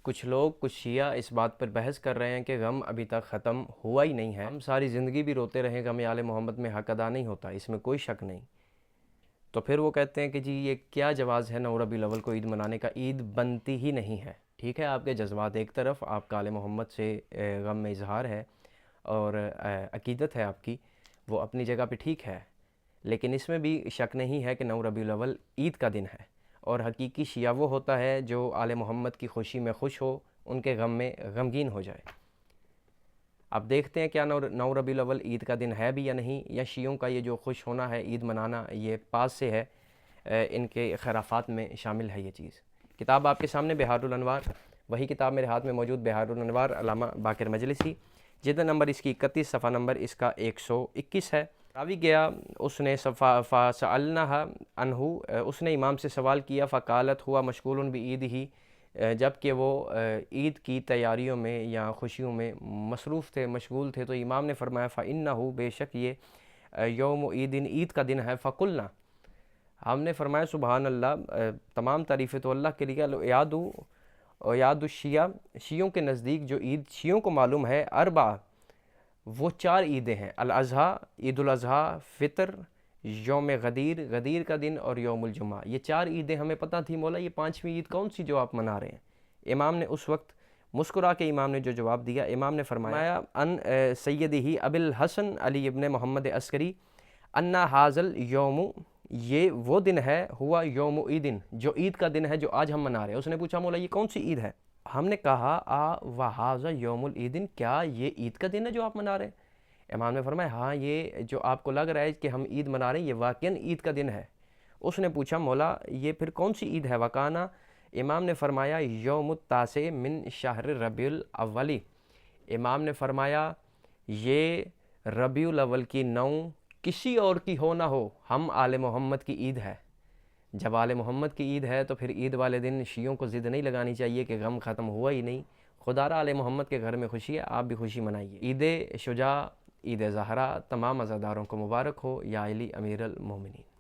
کچھ لوگ کچھ شیعہ اس بات پر بحث کر رہے ہیں کہ غم ابھی تک ختم ہوا ہی نہیں ہے، ہم ساری زندگی بھی روتے رہیں، غم آل محمد میں حق ادا نہیں ہوتا، اس میں کوئی شک نہیں۔ تو پھر وہ کہتے ہیں کہ جی یہ کیا جواز ہے 9 ربیع الاول کو عید منانے کا، عید بنتی ہی نہیں ہے۔ ٹھیک ہے، آپ کے جذبات ایک طرف، آپ کا آل محمد سے غم میں اظہار ہے اور عقیدت ہے آپ کی، وہ اپنی جگہ پہ ٹھیک ہے، لیکن اس میں بھی شک نہیں ہے کہ 9 ربیع الاول عید کا دن ہے، اور حقیقی شیعہ وہ ہوتا ہے جو آل محمد کی خوشی میں خوش ہو، ان کے غم میں غمگین ہو جائے۔ اب دیکھتے ہیں کیا 9 ربیع الاول عید کا دن ہے بھی یا نہیں، یا شیعوں کا یہ جو خوش ہونا ہے، عید منانا، یہ پاس سے ہے، ان کے خرافات میں شامل ہے یہ چیز۔ کتاب آپ کے سامنے بہار الانوار، وہی کتاب میرے ہاتھ میں موجود بہار الانوار علامہ باقر مجلسی، جلد نمبر اس کی 31، صفحہ نمبر اس کا 121 ہے۔ راوی گیا، اس نے فسألناها عنہ، اس نے امام سے سوال کیا، فقالت ہوا مشغول بعید ہی، جب کہ وہ عید کی تیاریوں میں یا خوشیوں میں مصروف تھے، مشغول تھے، تو امام نے فرمایا فإنہ، بے شک یہ یوم عید، عید کا دن ہے، فقلنا، ہم نے فرمایا سبحان اللہ، تمام تعریفیں تو اللہ کے لیے، یاد الشیعہ، شیعوں کے نزدیک جو عید شیعوں کو معلوم ہے، اربع، وہ 4 عیدیں ہیں، الاضحیٰ، عید الاضحیٰ، فطر، یوم غدیر، غدیر کا دن، اور یوم الجمعہ، یہ 4 عیدیں ہمیں پتہ تھی، مولا یہ 5ویں عید کون سی جو آپ منا رہے ہیں؟ امام نے اس وقت مسکرا کے امام نے جو جواب دیا، امام نے فرمایا ان سیدہ ابی الحسن علی ابن محمد عسکری، انا حاضل یوم، یہ وہ دن ہے، ہوا یوم عیدن، جو عید کا دن ہے جو آج ہم منا رہے ہیں۔ اس نے پوچھا مولا یہ کون سی عید ہے؟ ہم نے کہا وہذا یوم العیدن، کیا یہ عید کا دن ہے جو آپ منا رہے ہیں؟ امام نے فرمایا ہاں، یہ جو آپ کو لگ رہا ہے کہ ہم عید منا رہے ہیں، یہ واقعاً عید کا دن ہے۔ اس نے پوچھا مولا یہ پھر کون سی عید ہے؟ وکانا، امام نے فرمایا یوم التاسع من شہر ربیع الاول، امام نے فرمایا یہ ربیع الاول کی 9 کسی اور کی ہو نہ ہو، ہم آل محمد کی عید ہے۔ جب آل محمد کی عید ہے تو پھر عید والے دن شیعوں کو ضد نہیں لگانی چاہیے کہ غم ختم ہوا ہی نہیں، خدا را آل محمد کے گھر میں خوشی ہے، آپ بھی خوشی منائیے۔ عید شجاع، عید زہرا تمام عزاداروں کو مبارک ہو، یا علی امیر المومنین۔